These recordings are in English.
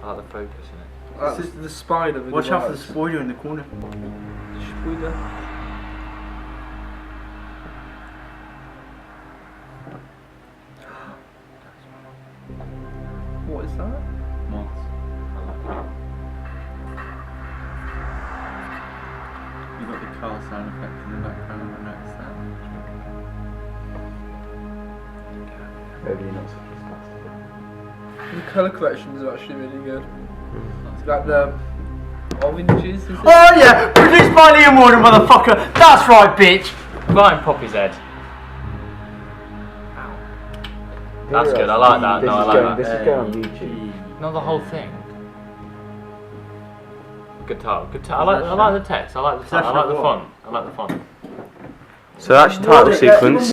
I like the focus in it. That's the spider. Watch out for the spoiler in the corner. Spider. What is that? Moths. I like that. You got the car sound effect in the background. I noticed that. Maybe you're not such a spastic. The colour correction is actually really good. It's like the oranges. Is it? Oh yeah, produced by Liam Warner, motherfucker. That's right, bitch. Right in Poppy's head. That's good, I like that. No, I like that. This is going on YouTube. Not the whole thing. Good title. Good title. I like the text. I like the title. I like the font. I like the font. So that's your title sequence.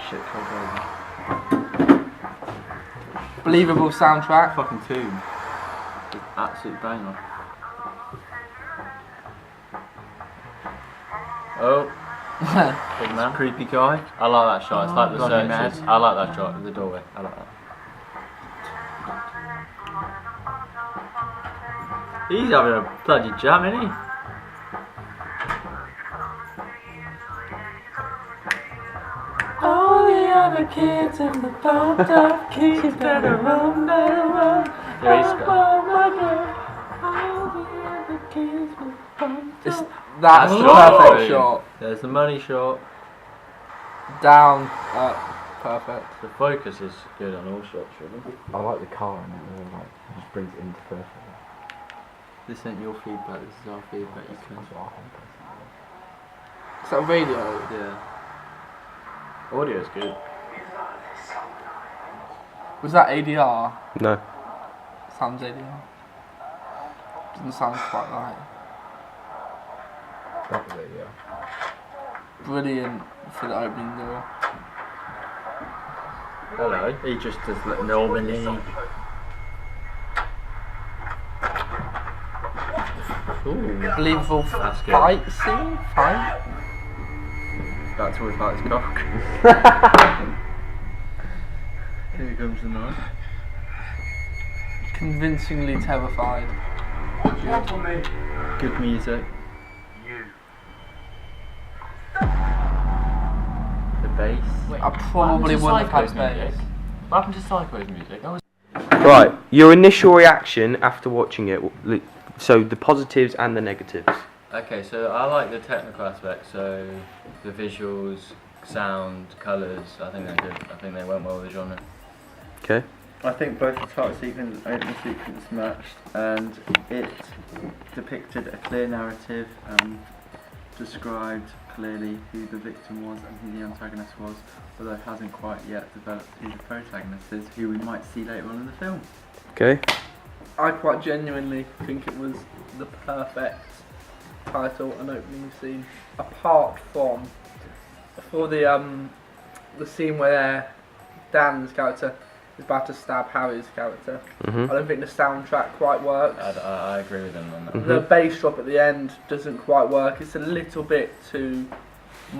Shit, cold baby. Believable soundtrack. Fucking tune. Absolute banger. Oh. Big man. Creepy guy. I like that shot. It's like the bloody searches. mad. I like that shot of the doorway. I like that. He's having a bloody jam, isn't he? All the other kids in the pumped up kids better run, better run. Yeah, he's got. That's the Oh. perfect shot. There's the money shot. Down, up, perfect. The focus is good on all shots, really. I like the car in it, really, like, it just brings it into perfect. This ain't your feedback, this is our feedback. You can. That's what I think. Is that radio? Yeah. Audio's good. Was that ADR? No. Sounds ADR. Doesn't sound quite right. That was it, yeah. Brilliant for the opening door. Hello. He just does like normally. Ooh. Believable That's good. fight scene? Fight? About to whip out his cock. Here comes the knife. Convincingly terrified. Good music. The bass. Wait, I probably what wouldn't happened have to had Psycho's space. music? What happened to Psycho's music? That was Right, your initial reaction after watching it. So the positives and the negatives. okay, so I like the technical aspect, so the visuals, sound, colours, I think they're good. I think they went well with the genre. Okay. I think both the title sequence and opening sequence matched, and it depicted a clear narrative and described clearly who the victim was and who the antagonist was, although it hasn't quite yet developed who the protagonist is, who we might see later on in the film. Okay. I quite genuinely think it was the perfect title and opening scene, apart from for the scene where Dan's character is about to stab Harry's character. Mhm. I don't think the soundtrack quite works. I agree with them on that. The bass drop at the end doesn't quite work. It's a little bit too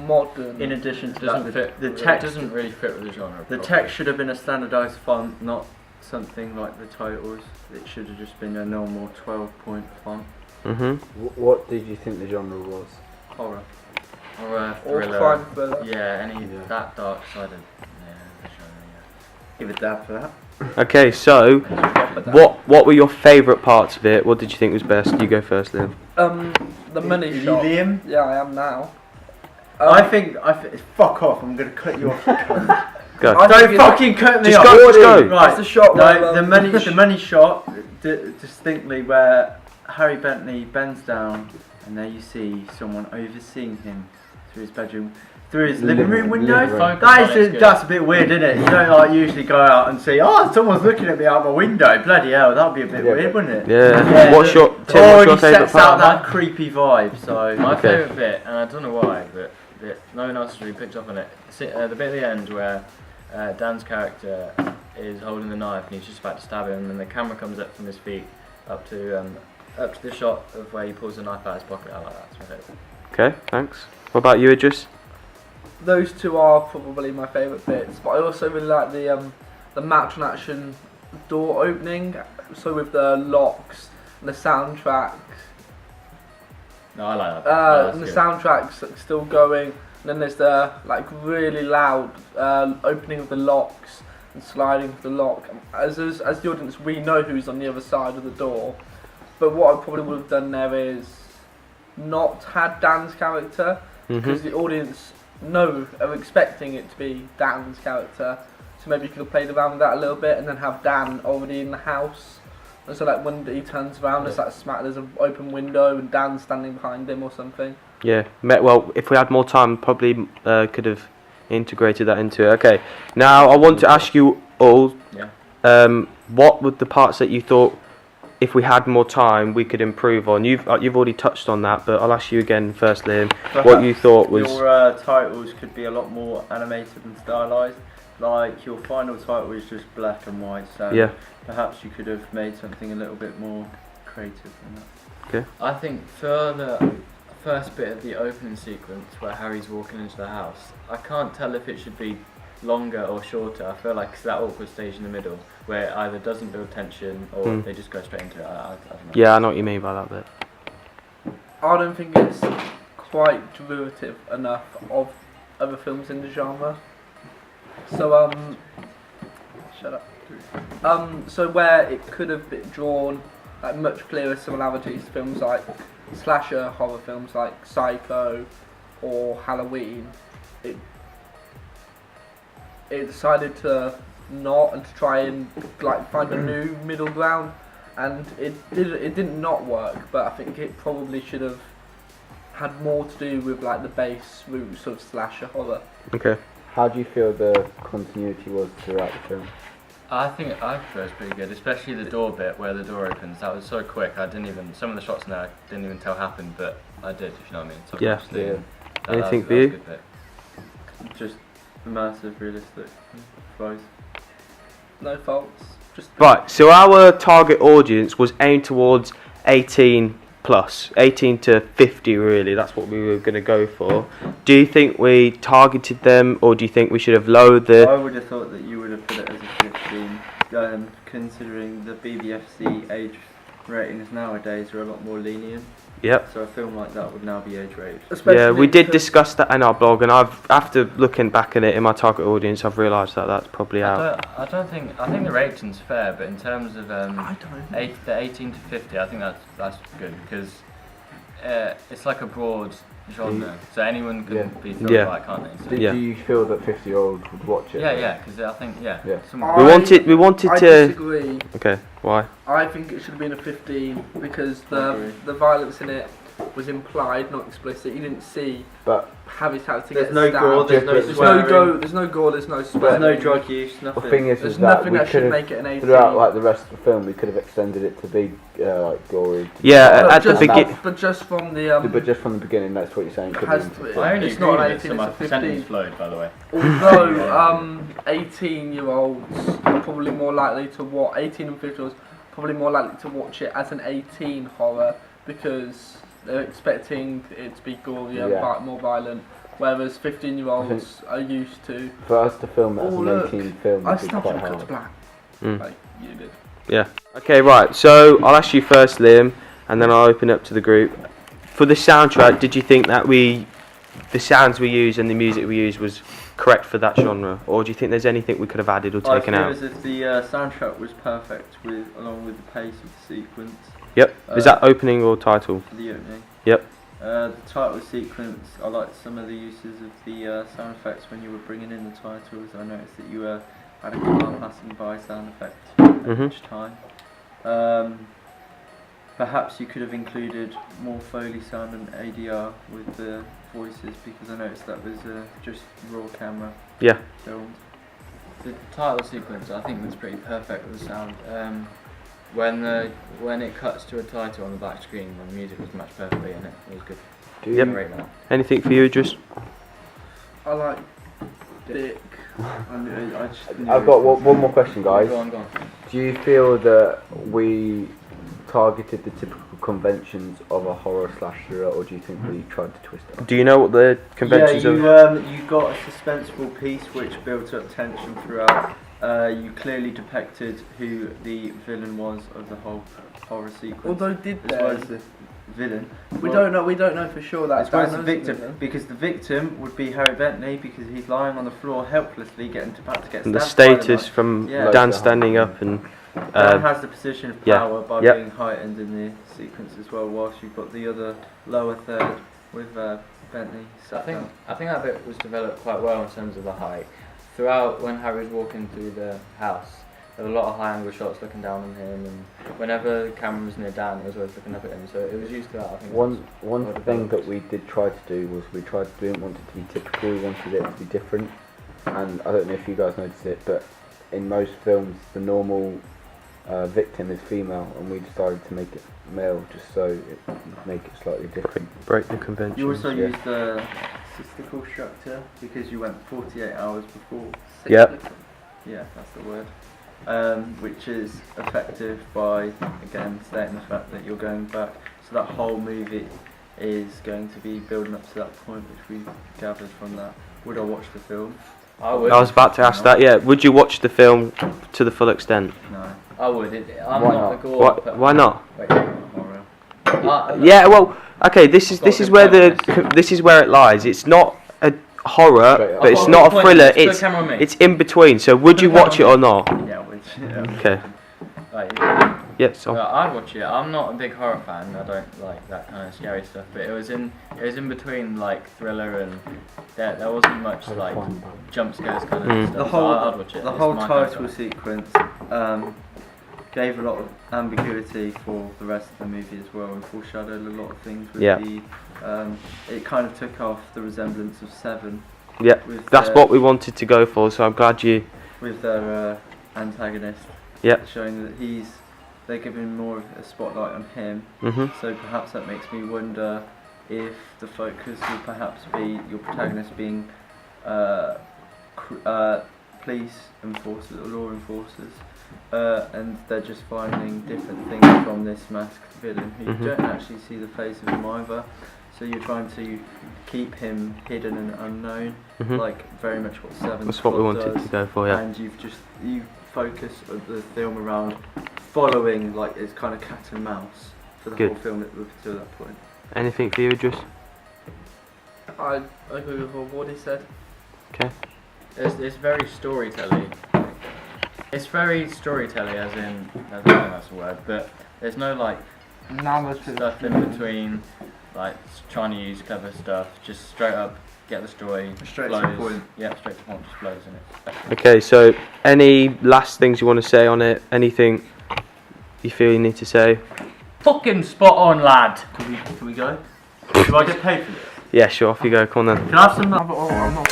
modern. In addition to Doesn't that, fit. the It text doesn't really fit with the genre. The properly. text should have been a standardised font, not something like the titles. It should have just been a normal 12-point font. Mhm. What did you think the genre was? Horror. Or a or thriller. crime thriller. Yeah, any Yeah. that dark side of the genre. Give a dab for that. Okay, so what were your favourite parts of it? What did you think was best? You go first, Liam. The money Are you shot. Liam? Yeah, I am now. I think. Fuck off! I'm gonna cut you off. cunt. Go. I think Don't it's- fucking cut me Just off. go, just go. Right. It's the shot No, where, the money shot distinctly where Harry Bentley bends down, and there you see someone overseeing him through his bedroom, through his living room window. Living room. That's a bit weird, isn't it? You don't like usually go out and see, oh, someone's looking at me out my window. Bloody hell, that'd be a bit Yeah, weird, wouldn't it? Yeah. What's your Tim? What's your Already favourite sets out part? that creepy vibe. So My Okay. favourite bit, and I don't know why, but no one else has really picked up on it. The bit at the end where Dan's character is holding the knife and he's just about to stab him, and the camera comes up from his feet up to the shot of where he pulls the knife out of his pocket. I like that. It's my favourite. Okay, thanks. What about you, Idris? those two are probably my favourite bits. But I also really like the match and action door opening. So with the locks and the soundtrack. No, I like that. And the soundtrack's still going. And then there's the like really loud opening of the locks and sliding of the lock. As the audience, we know who's on the other side of the door. But what I probably would have done there is not had Dan's character, because the audience are expecting it to be Dan's character. So maybe you could have played around with that a little bit and then have Dan already in the house. And so like when he turns around, there's an open window and Dan's standing behind him or something. Yeah. Well, if we had more time, probably could have integrated that into it. Okay. Now I want to ask you all. Yeah. What were the parts that you thought, if we had more time, we could improve on? You've already touched on that, but I'll ask you again first, Liam. What you thought was your titles could be a lot more animated and stylised. Like your final title is just black and white, so yeah. Perhaps you could have made something a little bit more creative than that. Okay. I think for the first bit of the opening sequence where Harry's walking into the house, I can't tell if it should be longer or shorter. I feel like it's that awkward stage in the middle where it either doesn't build tension or they just go straight into it. I don't know. Yeah, I know what you mean by that bit. I don't think it's quite derivative enough of other films in the genre. So shut up. So where it could have been drawn like much clearer similarities to films like slasher horror films like Psycho or Halloween, it decided to not and to try and like find a new middle ground, and it didn't not work, but I think it probably should have had more to do with like the base roots of slasher horror. Okay. How do you feel the continuity was throughout the film? I think it was pretty good, especially the door bit where the door opens. That was so quick. Some of the shots in there I didn't even tell happened, but I did. If you know what I mean. So Yeah. Anything for that was you? a good bit. Just immersive, realistic, both. No faults. Just Right. So our target audience was aimed towards 18 plus, 18 to 50. Really, that's what we were going to go for. Do you think we targeted them, or do you think we should have lowered the? I would have thought that you would have put it as a 15, considering the BBFC age ratings nowadays are a lot more lenient. Yep. So a film like that would now be age rated. Yeah, we did because- discuss that in our blog, and after looking back at it in my target audience, I've realised that that's probably out. I think the rating's fair, but in terms of I don't know. the 18 to 50, I think that's good because it's like a broad genre, so anyone can be filmed Yeah. by it, can't they? So Do Yeah. you feel that 50-year-olds would watch it? yeah, because I think Yeah. someone- We wanted I to. disagree. Okay, why? I think it should have been a 15 because I agree. the violence in it was implied, not explicit. You didn't see But Harry's character There's get no stabbed. gore, there's no There's no swearing. there's no gore, there's no swearing. There's no drug use, the nothing. thing is There's that nothing we that could should have, make it an 18. throughout like the rest of the film, we could have extended it to be like gory. Yeah, But at the just- beginning. But just from the But just from the beginning, that's what you're saying. Could has be to be. I only It's agree not an with it, 18, so my it's a percentage 15. flowed, by the way. Although 18-year-olds are probably more likely to watch 18 and 50-year-olds probably more likely to watch it as an 18 horror because they're expecting it to be gorier, Yeah. more violent. Whereas 15-year-olds are used to. For us to film it as Oh, an look, 18 film I would be snapped quite him cut to hard. black, Mm. like you did. Okay, right. So I'll ask you first, Liam, and then I'll open up to the group. For the soundtrack, did you think that the sounds we used and the music we used was correct for that genre, or do you think there's anything we could have added or I taken feel out? as if the soundtrack was perfect along with the pace of the sequence. Yep. Is that opening or title? For the opening. Yep. The title sequence, I liked some of the uses of the sound effects when you were bringing in the titles. I noticed that you had a car passing by sound effect Mhm. each time. Perhaps you could have included more Foley sound and ADR with the voices because I noticed that was just raw camera Yeah. filmed. The title sequence, I think, was pretty perfect with the sound. When it cuts to a title on the black screen, the music was matched perfectly in it. It was good. Do you, Yep. Great that. Anything for you, Idris? I like Dick. I just knew I've got one more question, guys. Go on. Do you feel that we targeted the typical conventions of a horror slasher, or do you think we tried to twist it up? Do you know what the conventions yeah, are? you got a suspenseful piece which built up tension throughout. You clearly depicted who the villain was of the whole horror sequence. Although did as well as the villain. we don't know for sure that As well as the Dan was victim, villain. because the victim would be Harry Bentley, because he's lying on the floor helplessly, about to get And the stabbed by status knife. from Yeah. Dan standing up and Dan has the position of yeah. power by Yep. being heightened in the sequence as well, whilst you've got the other lower third with Bentley So I sat think down. that bit was developed quite well in terms of the height. Throughout, when Harry was walking through the house, there were a lot of high angle shots looking down on him, and whenever the camera was near Dan, it was always looking up at him. So it was used to that. I think. One well thing developed. that we did try to do was we didn't want it to be typical, we wanted it to be different. And I don't know if you guys noticed it, but in most films the normal victim is female, and we decided to make it male just so it would make it slightly different. break the convention. You also Yeah. used the statistical structure because you went 48 hours before. Yep. Yeah, that's the word. Which is effective by, again, stating the fact that you're going back. So that whole movie is going to be building up to that point, which we gathered from that. Would I watch the film? I would. I was about to ask that. Yeah, would you watch the film to the full extent? No. I would. I'm Why not not? a gore. Why not? Wait. Horror. Yeah, well, okay. This is Got a this is good where point, the yes. this is where it lies. It's not a horror, Straight up. but it's I've got not good a point. thriller. Put the It's camera on me. it's in between. So would you watch it or not? Yeah, which. Yeah. Okay. Like, Yes. So I'd watch it. I'm not a big horror fan. I don't like that kind of scary stuff. But it was in between like thriller and there wasn't much like jump scares kind of Mm. stuff. The so whole, I'd watch it. the It's whole my kind of title stuff. sequence gave a lot of ambiguity for the rest of the movie as well, and foreshadowed a lot of things with Yeah. the. It kind of took off the resemblance of Seven. yeah, With that's their, what we wanted to go for. So I'm glad you. with their antagonist. Yeah. Showing that they're giving more of a spotlight on him. Mhm. So perhaps that makes me wonder if the focus will perhaps be your protagonist being police enforcers or law enforcers, and they're just finding different things from this masked villain who Mhm. you don't actually see the face of him either. So you're trying to keep him hidden and unknown, Mhm. like very much what Seven That's what we wanted does. to go for. Yeah. And you focus the film around following, like, it's kind of cat and mouse for the Good. whole film up to that point. Anything for you, Idris? I agree with what he said. Okay. It's very storytelling. It's very storytelling, as in I don't know if that's a word, but there's no like stuff in between, like trying to use clever stuff. Just straight up get the story. Straight to flows. the point. Yeah, straight to the point. Just flows in it. Okay. So, any last things you want to say on it? Anything you feel you need to say? Fucking spot on, lad. Can we go? Do I get paid for this? Yeah, sure. Off you go. Come on then. Can I have some? I'm not